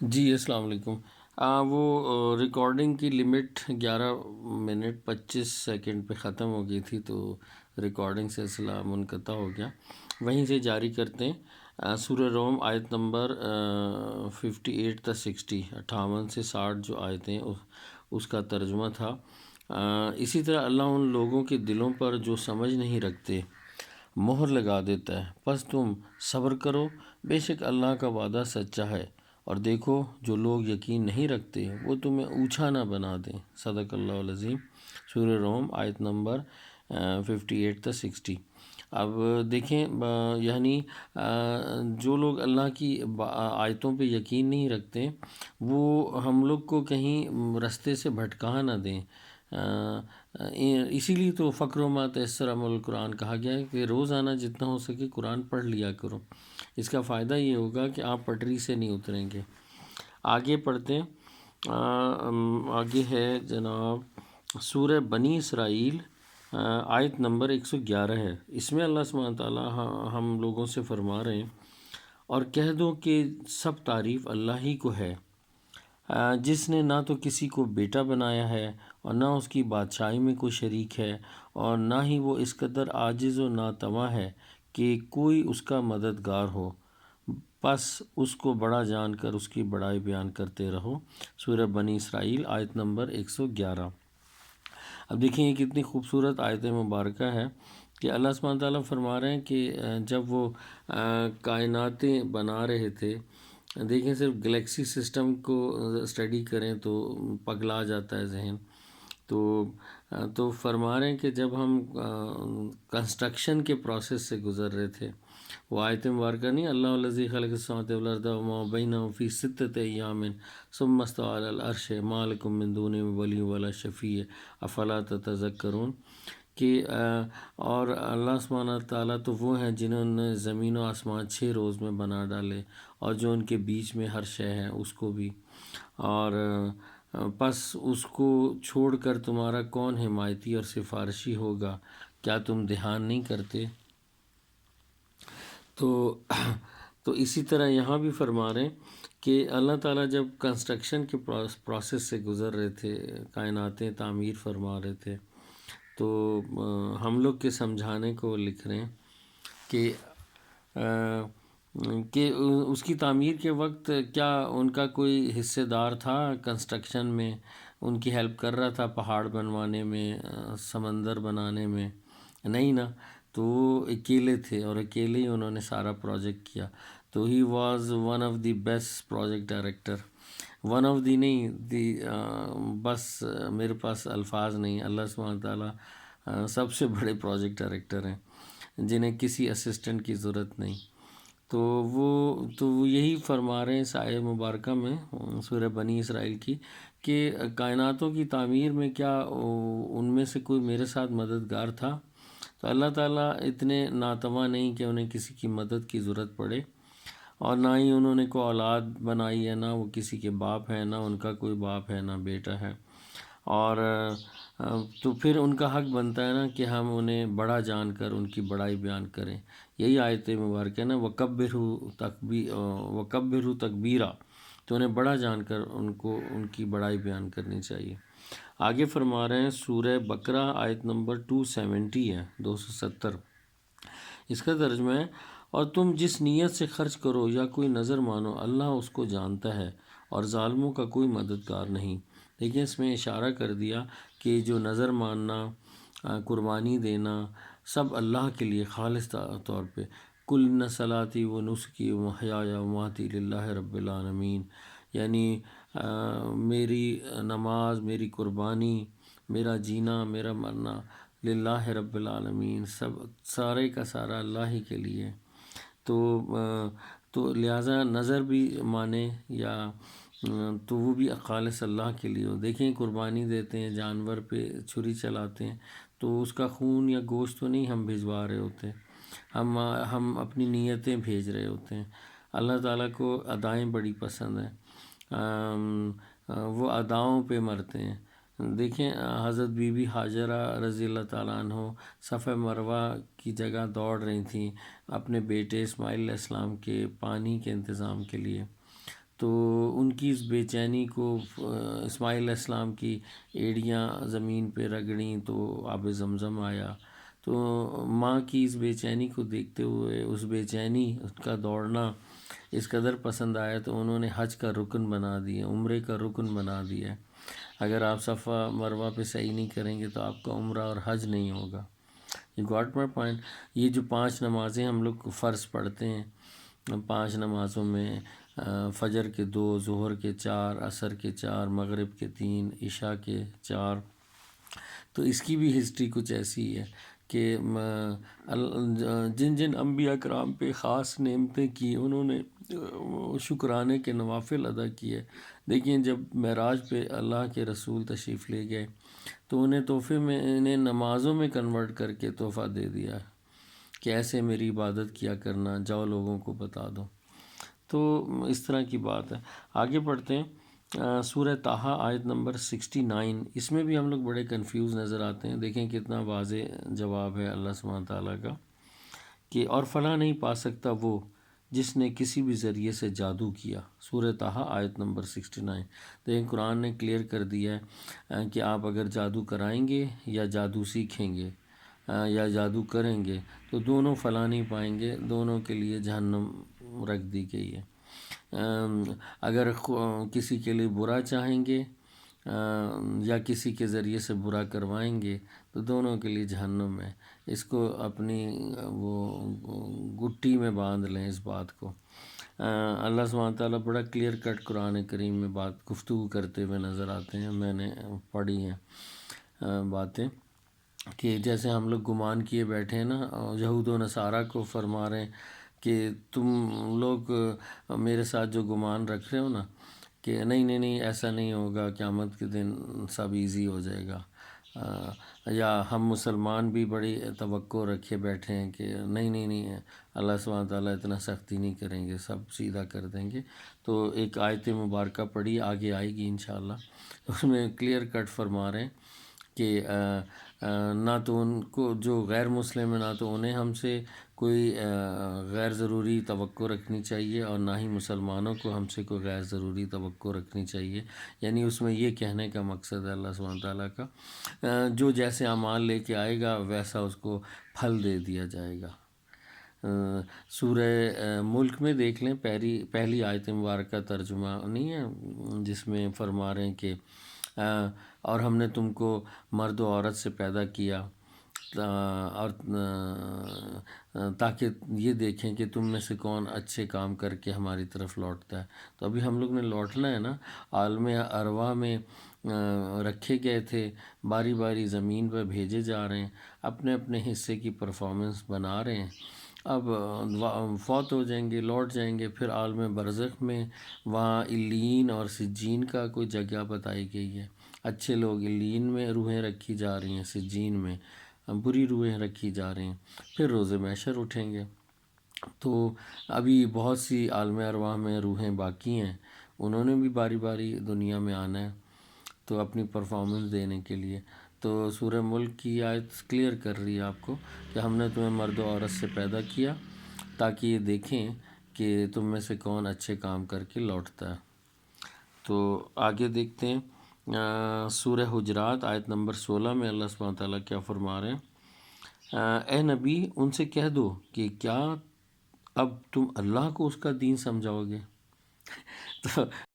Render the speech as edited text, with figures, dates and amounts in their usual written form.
جی السلام علیکم۔ وہ ریکارڈنگ کی لمٹ 11 منٹ 25 سیکنڈ پہ ختم ہو گئی تھی، تو ریکارڈنگ سلسلہ منقطع ہو گیا۔ وہیں سے جاری کرتے ہیں۔ سورہ روم آیت نمبر 58 تا 60، 58 سے 60 جو آیتیں اس کا ترجمہ تھا۔ اسی طرح اللہ ان لوگوں کے دلوں پر جو سمجھ نہیں رکھتے مہر لگا دیتا ہے، پس تم صبر کرو، بے شک اللہ کا وعدہ سچا ہے، اور دیکھو جو لوگ یقین نہیں رکھتے وہ تمہیں اونچا نہ بنا دیں۔ صدق اللہ العظیم۔ سورہ روم آیت نمبر 58 تا 60۔ اب دیکھیں یعنی جو لوگ اللہ کی آیتوں پہ یقین نہیں رکھتے وہ ہم لوگ کو کہیں رستے سے بھٹکا نہ دیں۔ اسی لیے تو فقر و ما تیسر من القرآن کہا گیا ہے کہ روزانہ جتنا ہو سکے قرآن پڑھ لیا کرو۔ اس کا فائدہ یہ ہوگا کہ آپ پٹری سے نہیں اتریں گے۔ آگے پڑھتے ہیں۔ آگے ہے جناب سورہ بنی اسرائیل، آیت نمبر 111 ہے۔ اس میں اللہ سبحانہ تعالیٰ ہم لوگوں سے فرما رہے ہیں، اور کہہ دو کہ سب تعریف اللہ ہی کو ہے، جس نے نہ تو کسی کو بیٹا بنایا ہے اور نہ اس کی بادشاہی میں کوئی شریک ہے، اور نہ ہی وہ اس قدر عاجز و ناتواں ہے کہ کوئی اس کا مددگار ہو، پس اس کو بڑا جان کر اس کی بڑائی بیان کرتے رہو۔ سورہ بنی اسرائیل آیت نمبر 111۔ اب دیکھیں یہ کتنی خوبصورت آیت مبارکہ ہے کہ اللہ سبحانہ تعالیٰ فرما رہے ہیں کہ جب وہ کائناتیں بنا رہے تھے، دیکھیں صرف گلیکسی سسٹم کو اسٹڈی کریں تو پگلا جاتا ہے ذہن۔ تو فرما رہے ہیں کہ جب ہم کنسٹرکشن کے پروسیس سے گزر رہے تھے، وہ آیت مبارکہ نہیں، اللہ الذی خلق السماوات والارض وما بینہما فی ستۃ ایام ثم استوی علی العرش ما لکم من دونہ ولی ولا شفیع افلا تتذکرون، کہ اور اللہ سبحانہ تعالیٰ تو وہ ہیں جنہوں نے زمین و آسمان 6 روز میں بنا ڈالے، اور جو ان کے بیچ میں ہر شے ہے اس کو بھی، اور پس اس کو چھوڑ کر تمہارا کون حمایتی اور سفارشی ہوگا، کیا تم دھیان نہیں کرتے؟ تو اسی طرح یہاں بھی فرما رہے ہیں کہ اللہ تعالیٰ جب کنسٹرکشن کے پروسیس سے گزر رہے تھے، کائناتیں تعمیر فرما رہے تھے، تو ہم لوگ کے سمجھانے کو لکھ رہے ہیں کہ اس کی تعمیر کے وقت کیا ان کا کوئی حصہ دار تھا کنسٹرکشن میں، ان کی ہیلپ کر رہا تھا پہاڑ بنوانے میں، سمندر بنانے میں؟ نہیں نا، تو وہ اکیلے تھے اور اکیلے ہی انہوں نے سارا پروجیکٹ کیا۔ تو he was one of the best project director, one of the نہیں دی، بس میرے پاس الفاظ نہیں، اللہ سبحانہ تعالیٰ سب سے بڑے پروجیکٹ ڈائریکٹر ہیں جنہیں کسی اسسٹنٹ کی ضرورت نہیں۔ تو وہ یہی فرما رہے ہیں اس آیت مبارکہ میں سورہ بنی اسرائیل کی، کہ کائناتوں کی تعمیر میں کیا ان میں سے کوئی میرے ساتھ مددگار تھا؟ تو اللہ تعالیٰ اتنے ناتواں نہیں کہ انہیں کسی کی مدد کی ضرورت پڑے، اور نہ ہی انہوں نے کوئی اولاد بنائی ہے، نہ وہ کسی کے باپ ہیں، نہ ان کا کوئی باپ ہے، نہ بیٹا ہے، اور تو پھر ان کا حق بنتا ہے نا کہ ہم انہیں بڑا جان کر ان کی بڑائی بیان کریں۔ یہی آیت مبارکہ ہے نا، وَكَبِّرْهُ تَكْبِيرًا، تو انہیں بڑا جان کر ان کی بڑائی بیان کرنی چاہیے۔ آگے فرما رہے ہیں سورہ بقرہ آیت نمبر 270 ہے، 270۔ اس کا ترجمہ ہے، اور تم جس نیت سے خرچ کرو یا کوئی نظر مانو اللہ اس کو جانتا ہے، اور ظالموں کا کوئی مددگار نہیں۔ لیکن اس میں اشارہ کر دیا کہ جو نظر ماننا، قربانی دینا، سب اللہ کے لیے خالص طور پہ، کل ان صلاتی و نسکی و محیایا و مماتی للہ رب العالمین، یعنی میری نماز، میری قربانی، میرا جینا، میرا مرنا للہ رب العالمین، سب سارے کا سارا اللہ ہی کے لیے۔ تو لہٰذا نظر بھی مانے یا تو وہ بھی خالص اللہ کے لیے ہو۔ دیکھیں قربانی دیتے ہیں، جانور پہ چھری چلاتے ہیں، تو اس کا خون یا گوشت تو نہیں ہم بھجوا رہے ہوتے، ہم اپنی نیتیں بھیج رہے ہوتے ہیں۔ اللہ تعالیٰ کو ادائیں بڑی پسند ہیں، وہ اداؤں پہ مرتے ہیں۔ دیکھیں حضرت بی بی ہاجرہ رضی اللہ تعالیٰ عنہ صفا مروہ کی جگہ دوڑ رہی تھیں اپنے بیٹے اسماعیل علیہ السلام کے پانی کے انتظام کے لیے، تو ان کی اس بے چینی کو اسماعیل علیہ السلام کی ایڑیاں زمین پہ رگڑیں تو آب زمزم آیا. تو ماں کی اس بے چینی کو دیکھتے ہوئے اس بے چینی اس کا دوڑنا اس قدر پسند آیا تو انہوں نے حج کا رکن بنا دیا، عمرے کا رکن بنا دیا ہے. اگر آپ صفا مروہ پہ صحیح نہیں کریں گے تو آپ کا عمرہ اور حج نہیں ہوگا. یہ گاٹ مائی پوائنٹ. یہ جو 5 نمازیں ہم لوگ فرض پڑھتے ہیں، 5 نمازوں میں فجر کے 2، ظہر کے 4، عصر کے 4، مغرب کے 3، عشاء کے 4، تو اس کی بھی ہسٹری کچھ ایسی ہے کہ جن جن انبیاء کرام پہ خاص نعمتیں کی انہوں نے شکرانے کے نوافل ادا کیے. دیکھیں جب معراج پہ اللہ کے رسول تشریف لے گئے تو انہیں تحفے میں انہیں نمازوں میں کنورٹ کر کے تحفہ دے دیا کہ ایسے میری عبادت کیا کرنا، جاؤ لوگوں کو بتا دو. تو اس طرح کی بات ہے. آگے پڑھتے ہیں. سورہ طٰہٰ آیت نمبر 69. اس میں بھی ہم لوگ بڑے کنفیوز نظر آتے ہیں. دیکھیں کتنا واضح جواب ہے اللہ سبحانہ تعالیٰ کا کہ اور فلاں نہیں پا سکتا وہ جس نے کسی بھی ذریعے سے جادو کیا. سورہ طٰہٰ آیت نمبر 69. دیکھیں قرآن نے کلیئر کر دیا ہے کہ آپ اگر جادو کرائیں گے یا جادو سیکھیں گے یا جادو کریں گے تو دونوں فلاں نہیں پائیں گے، دونوں کے لیے جہنم رکھ دی گئی ہے. اگر کسی کے لیے برا چاہیں گے یا کسی کے ذریعے سے برا کروائیں گے تو دونوں کے لیے جہنم ہے. اس کو اپنی وہ گٹی میں باندھ لیں اس بات کو. اللہ سبحانہ تعالیٰ بڑا کلیئر کٹ قرآن کریم میں بات گفتگو کرتے ہوئے نظر آتے ہیں. میں نے پڑھی ہیں باتیں کہ جیسے ہم لوگ گمان کیے بیٹھے ہیں نا، یہود و نصارہ کو فرما رہے ہیں کہ تم لوگ میرے ساتھ جو گمان رکھ رہے ہو نا کہ نہیں ایسا نہیں ہوگا، قیامت کے دن سب ایزی ہو جائے گا. یا ہم مسلمان بھی بڑی توقع رکھے بیٹھے ہیں کہ نہیں اللہ سبحانہ تعالیٰ اتنا سختی نہیں کریں گے، سب سیدھا کر دیں گے. تو ایک آیت مبارکہ پڑھی آگے آئے گی انشاءاللہ، اس میں کلیئر کٹ فرما رہے ہیں کہ نہ تو ان کو جو غیر مسلم ہیں نہ تو انہیں ہم سے کوئی غیر ضروری توقع رکھنی چاہیے اور نہ ہی مسلمانوں کو ہم سے کوئی غیر ضروری توقع رکھنی چاہیے. یعنی اس میں یہ کہنے کا مقصد ہے اللہ سبحانہ تعالیٰ کا جو جیسے اعمال لے کے آئے گا ویسا اس کو پھل دے دیا جائے گا. سورہ ملک میں دیکھ لیں پہلی آیت مبارکہ ترجمہ نہیں ہے جس میں فرما رہے ہیں کہ اور ہم نے تم کو مرد و عورت سے پیدا کیا اور تاکہ یہ دیکھیں کہ تم میں سے کون اچھے کام کر کے ہماری طرف لوٹتا ہے. تو ابھی ہم لوگ نے لوٹنا ہے نا. عالم ارواح میں رکھے گئے تھے، باری باری زمین پر بھیجے جا رہے ہیں، اپنے اپنے حصے کی پرفارمنس بنا رہے ہیں. اب فوت ہو جائیں گے، لوٹ جائیں گے. پھر عالم برزخ میں وہاں علیین اور سجین کا کوئی جگہ بتائی گئی ہے. اچھے لوگ علیین میں روحیں رکھی جا رہی ہیں، سجین میں بری روحیں رکھی جا رہی ہیں. پھر روز محشر اٹھیں گے. تو ابھی بہت سی عالم ارواح میں روحیں باقی ہیں، انہوں نے بھی باری باری دنیا میں آنا ہے تو اپنی پرفارمنس دینے کے لیے. تو سورہ ملک کی آیت کلیئر کر رہی ہے آپ کو کہ ہم نے تمہیں مرد و عورت سے پیدا کیا تاکہ یہ دیکھیں کہ تم میں سے کون اچھے کام کر کے لوٹتا ہے. تو آگے دیکھتے ہیں سورہ حجرات آیت نمبر 16 میں اللہ سبحانہ تعالیٰ کیا فرما رہے ہیں. اے نبی ان سے کہہ دو کہ کیا اب تم اللہ کو اس کا دین سمجھاؤ گے. تو